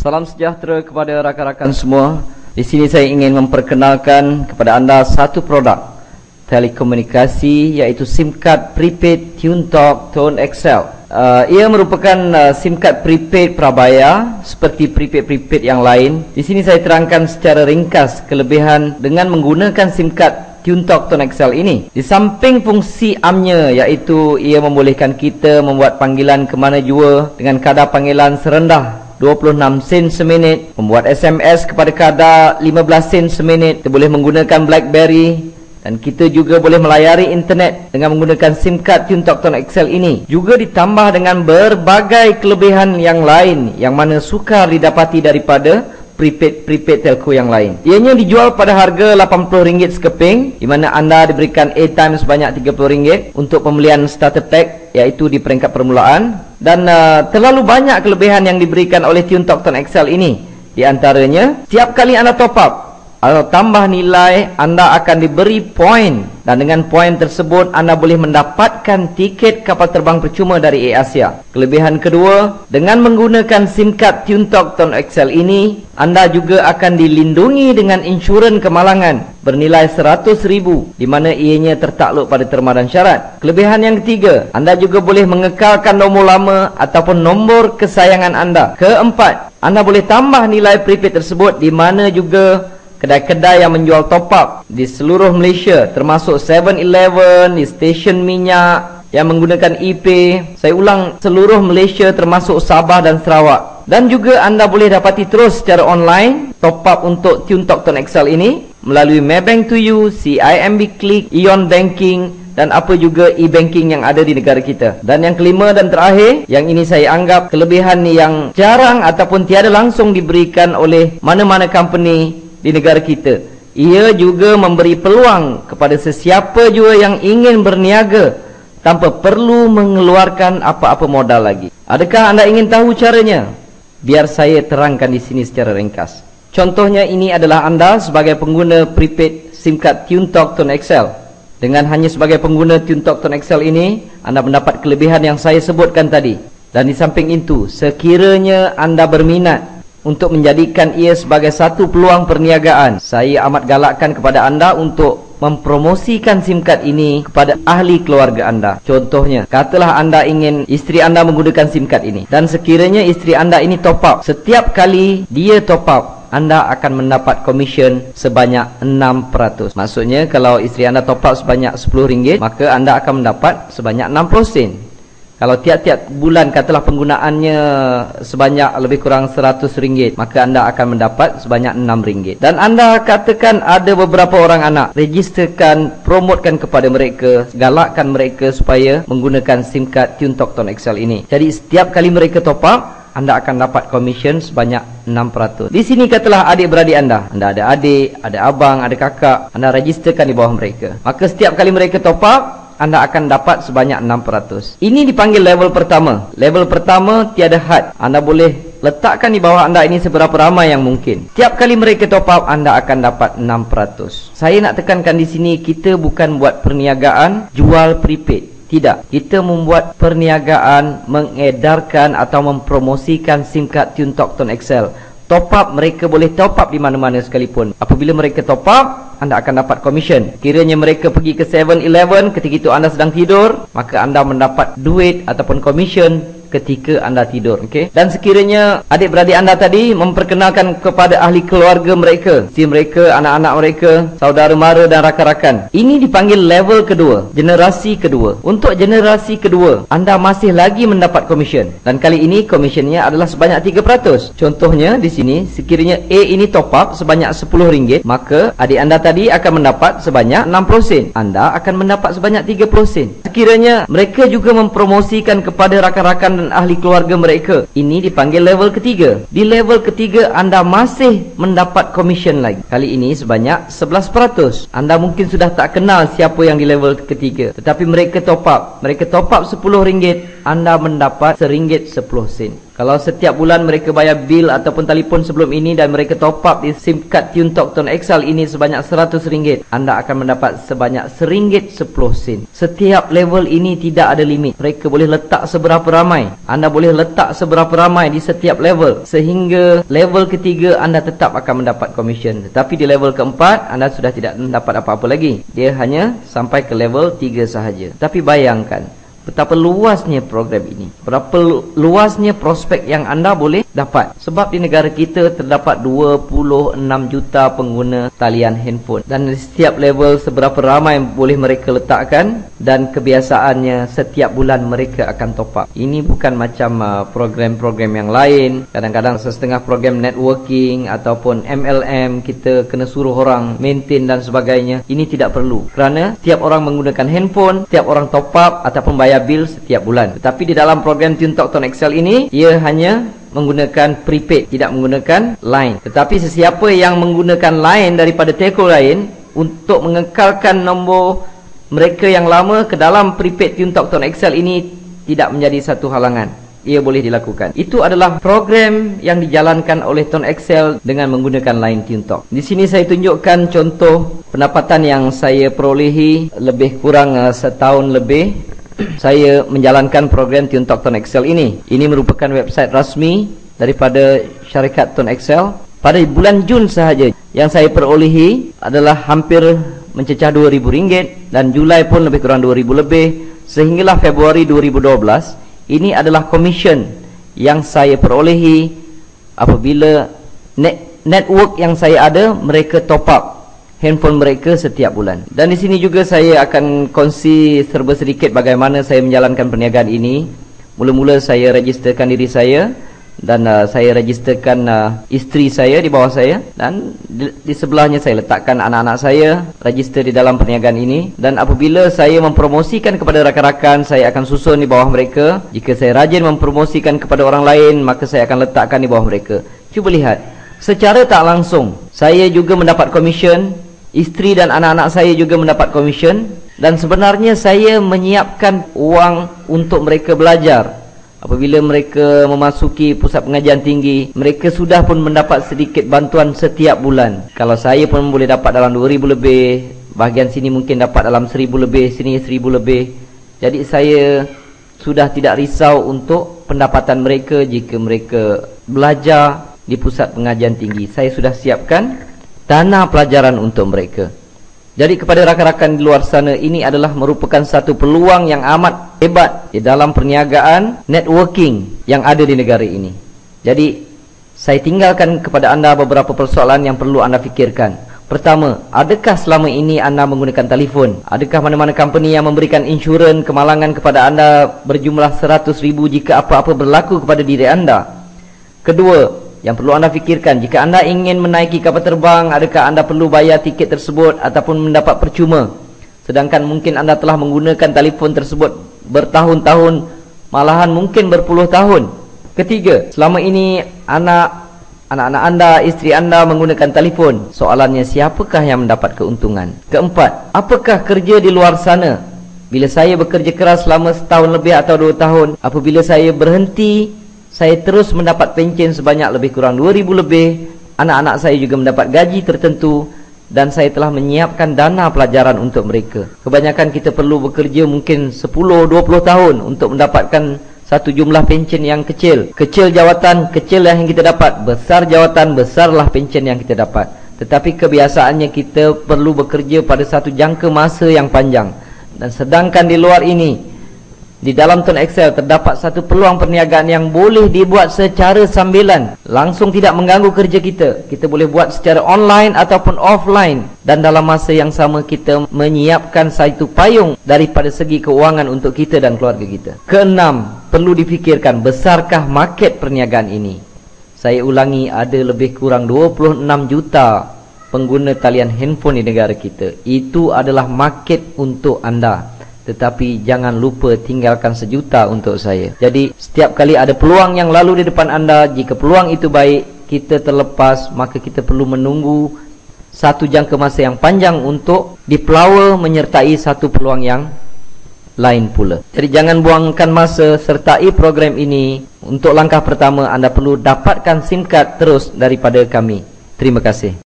Salam sejahtera kepada rakan-rakan semua. Di sini saya ingin memperkenalkan kepada anda satu produk telekomunikasi, iaitu SIM card prepaid TuneTalk Tone XL. Ia merupakan SIM card prepaid prabayar seperti prepaid yang lain. Di sini saya terangkan secara ringkas kelebihan dengan menggunakan SIM card TuneTalk Tone XL ini. Di samping fungsi amnya, iaitu ia membolehkan kita membuat panggilan ke mana jua dengan kadar panggilan serendah 26 sen seminit, membuat SMS kepada kadar 15 sen seminit. Kita boleh menggunakan BlackBerry dan kita juga boleh melayari internet dengan menggunakan SIM card TuneTalk Tone XL ini. Juga ditambah dengan berbagai kelebihan yang lain yang mana sukar didapati daripada prepaid telco yang lain. Ianya dijual pada harga RM80 sekeping, di mana anda diberikan airtime sebanyak RM30 untuk pembelian starter pack, iaitu di peringkat permulaan. Dan terlalu banyak kelebihan yang diberikan oleh TuneTalk Tone XL ini. Di antaranya, setiap kali anda top up atau tambah nilai, anda akan diberi poin, dan dengan poin tersebut anda boleh mendapatkan tiket kapal terbang percuma dari AirAsia. Kelebihan kedua, dengan menggunakan SIM card TuneTalk Tone XL ini, anda juga akan dilindungi dengan insurans kemalangan bernilai RM100,000, di mana ianya tertakluk pada terma dan syarat. Kelebihan yang ketiga, anda juga boleh mengekalkan nombor lama ataupun nombor kesayangan anda. Keempat, anda boleh tambah nilai prepaid tersebut, di mana juga kedai-kedai yang menjual top up di seluruh Malaysia, termasuk 7-Eleven, di stesen minyak yang menggunakan ePay. Saya ulang, seluruh Malaysia termasuk Sabah dan Sarawak. Dan juga anda boleh dapati terus secara online top up untuk TuneTalk Tone XL ini melalui Maybank to You, CIMB Click, Ion Banking, dan apa juga e-banking yang ada di negara kita. Dan yang kelima dan terakhir, yang ini saya anggap kelebihan yang jarang ataupun tiada langsung diberikan oleh mana-mana company di negara kita. Ia juga memberi peluang kepada sesiapa jua yang ingin berniaga tanpa perlu mengeluarkan apa-apa modal lagi. Adakah anda ingin tahu caranya? Biar saya terangkan di sini secara ringkas. Contohnya, ini adalah anda sebagai pengguna prepaid SIM card TuneTalk Tone XL. Dengan hanya sebagai pengguna TuneTalk Tone XL ini, anda mendapat kelebihan yang saya sebutkan tadi. Dan di samping itu, sekiranya anda berminat untuk menjadikan ia sebagai satu peluang perniagaan, saya amat galakkan kepada anda untuk mempromosikan SIM card ini kepada ahli keluarga anda. Contohnya, katalah anda ingin isteri anda menggunakan SIM card ini, dan sekiranya isteri anda ini top up, setiap kali dia top up, anda akan mendapat komisen sebanyak 6%. Maksudnya, kalau isteri anda top up sebanyak RM10, maka anda akan mendapat sebanyak 60 sen. Kalau tiap-tiap bulan katalah penggunaannya sebanyak lebih kurang RM100, maka anda akan mendapat sebanyak RM6. Dan anda katakan ada beberapa orang anak, registerkan, promotkan kepada mereka, galakkan mereka supaya menggunakan SIM card TuneTalk Tone XL ini. Jadi setiap kali mereka top up, anda akan dapat komisen sebanyak 6%. Di sini katalah adik-beradik anda ada adik, ada abang, ada kakak, anda registerkan di bawah mereka. Maka setiap kali mereka top up, anda akan dapat sebanyak 6%. Ini dipanggil level pertama. Level pertama tiada had. Anda boleh letakkan di bawah anda ini seberapa ramai yang mungkin. Tiap kali mereka top up, anda akan dapat 6%. Saya nak tekankan di sini, kita bukan buat perniagaan jual prepaid. Tidak. Kita membuat perniagaan mengedarkan atau mempromosikan SIM card TuneTalk Tone XL. Top up, mereka boleh top up di mana-mana sekalipun. Apabila mereka top up, anda akan dapat komisen. Kiranya mereka pergi ke 7-Eleven ketika itu anda sedang tidur, maka anda mendapat duit ataupun komisen ketika anda tidur. Okay? Dan sekiranya adik-beradik anda tadi memperkenalkan kepada ahli keluarga mereka, si mereka, anak-anak mereka, saudara mara dan rakan-rakan, ini dipanggil level kedua, generasi kedua. Untuk generasi kedua, anda masih lagi mendapat komisen, dan kali ini komisennya adalah sebanyak 3%. Contohnya di sini, sekiranya A ini top up sebanyak RM10, maka adik anda tadi akan mendapat sebanyak 60 sen. Anda akan mendapat sebanyak 30 sen. Sekiranya mereka juga mempromosikan kepada rakan-rakan dan ahli keluarga mereka, ini dipanggil level ketiga. Di level ketiga, anda masih mendapat komisen lagi. Kali ini sebanyak 11%. Anda mungkin sudah tak kenal siapa yang di level ketiga, tetapi mereka top up. Mereka top up RM10, anda mendapat RM1.10. Kalau setiap bulan mereka bayar bil ataupun telefon sebelum ini dan mereka top up di SIM card TuneTalk Tone XL ini sebanyak RM100, anda akan mendapat sebanyak RM1.10. Setiap level ini tidak ada limit. Mereka boleh letak seberapa ramai. Anda boleh letak seberapa ramai di setiap level, sehingga level ketiga anda tetap akan mendapat komisen. Tetapi di level keempat anda sudah tidak mendapat apa-apa lagi. Dia hanya sampai ke level 3 sahaja. Tapi bayangkan betapa luasnya program ini, berapa luasnya prospek yang anda boleh dapat. Sebab di negara kita terdapat 26 juta pengguna talian handphone, dan di setiap level seberapa ramai boleh mereka letakkan, dan kebiasaannya setiap bulan mereka akan top up. Ini bukan macam program-program yang lain. Kadang-kadang setengah program networking ataupun MLM kita kena suruh orang maintain dan sebagainya. Ini tidak perlu, kerana setiap orang menggunakan handphone, setiap orang top up ataupun bayar bil setiap bulan. Tetapi di dalam program TuneTalk Tone XL ini, ia hanya menggunakan prepaid, tidak menggunakan line. Tetapi sesiapa yang menggunakan line daripada telco lain untuk mengekalkan nombor mereka yang lama ke dalam prepaid TuneTalk Tone XL ini tidak menjadi satu halangan. Ia boleh dilakukan. Itu adalah program yang dijalankan oleh Tone XL dengan menggunakan line TuneTalk. Di sini saya tunjukkan contoh pendapatan yang saya perolehi lebih kurang setahun lebih saya menjalankan program TuneTalk Tone XL ini. Ini merupakan website rasmi daripada syarikat Tone XL. Pada bulan Jun sahaja yang saya perolehi adalah hampir mencecah RM2,000, dan Julai pun lebih kurang RM2,000 lebih, sehinggalah Februari 2012. Ini adalah komisen yang saya perolehi apabila network yang saya ada mereka top up handphone mereka setiap bulan. Dan di sini juga saya akan kongsi serba sedikit bagaimana saya menjalankan perniagaan ini. Mula-mula saya registerkan diri saya, dan saya registerkan isteri saya di bawah saya, dan di sebelahnya saya letakkan anak-anak saya register di dalam perniagaan ini. Dan apabila saya mempromosikan kepada rakan-rakan, saya akan susun di bawah mereka. Jika saya rajin mempromosikan kepada orang lain, maka saya akan letakkan di bawah mereka. Cuba lihat, secara tak langsung saya juga mendapat komisen, isteri dan anak-anak saya juga mendapat komisen, dan sebenarnya saya menyiapkan uang untuk mereka belajar. Apabila mereka memasuki pusat pengajian tinggi, mereka sudah pun mendapat sedikit bantuan setiap bulan. Kalau saya pun boleh dapat dalam RM2,000 lebih, bahagian sini mungkin dapat dalam RM1,000 lebih, sini RM1,000 lebih. Jadi saya sudah tidak risau untuk pendapatan mereka jika mereka belajar di pusat pengajian tinggi. Saya sudah siapkan dana pelajaran untuk mereka. Jadi kepada rakan-rakan di luar sana, ini adalah merupakan satu peluang yang amat hebat di dalam perniagaan networking yang ada di negara ini. Jadi saya tinggalkan kepada anda beberapa persoalan yang perlu anda fikirkan. Pertama, adakah selama ini anda menggunakan telefon? Adakah mana-mana company yang memberikan insurans kemalangan kepada anda berjumlah RM100,000 jika apa-apa berlaku kepada diri anda? Kedua, yang perlu anda fikirkan, jika anda ingin menaiki kapal terbang, adakah anda perlu bayar tiket tersebut ataupun mendapat percuma? Sedangkan mungkin anda telah menggunakan telefon tersebut bertahun-tahun, malahan mungkin berpuluh tahun. Ketiga, selama ini anak-anak anda, isteri anda menggunakan telefon. Soalannya, siapakah yang mendapat keuntungan? Keempat, apakah kerja di luar sana? Bila saya bekerja keras selama setahun lebih atau 2 tahun, apabila saya berhenti, saya terus mendapat pencen sebanyak lebih kurang RM2,000 lebih. Anak-anak saya juga mendapat gaji tertentu, dan saya telah menyiapkan dana pelajaran untuk mereka. Kebanyakan kita perlu bekerja mungkin 10-20 tahun untuk mendapatkan satu jumlah pencen yang kecil. Kecil jawatan, kecil yang kita dapat. Besar jawatan, besarlah pencen yang kita dapat. Tetapi kebiasaannya kita perlu bekerja pada satu jangka masa yang panjang. Dan sedangkan di luar ini, di dalam Tone XL terdapat satu peluang perniagaan yang boleh dibuat secara sambilan, langsung tidak mengganggu kerja kita. Kita boleh buat secara online ataupun offline, dan dalam masa yang sama kita menyiapkan satu payung daripada segi keuangan untuk kita dan keluarga kita. Keenam, perlu difikirkan, besarkah market perniagaan ini? Saya ulangi, ada lebih kurang 26 juta pengguna talian handphone di negara kita. Itu adalah market untuk anda. Tetapi jangan lupa tinggalkan 1 juta untuk saya. Jadi setiap kali ada peluang yang lalu di depan anda, jika peluang itu baik, kita terlepas, maka kita perlu menunggu satu jangka masa yang panjang untuk dipelawa menyertai satu peluang yang lain pula. Jadi jangan buangkan masa, sertai program ini. Untuk langkah pertama, anda perlu dapatkan SIM card terus daripada kami. Terima kasih.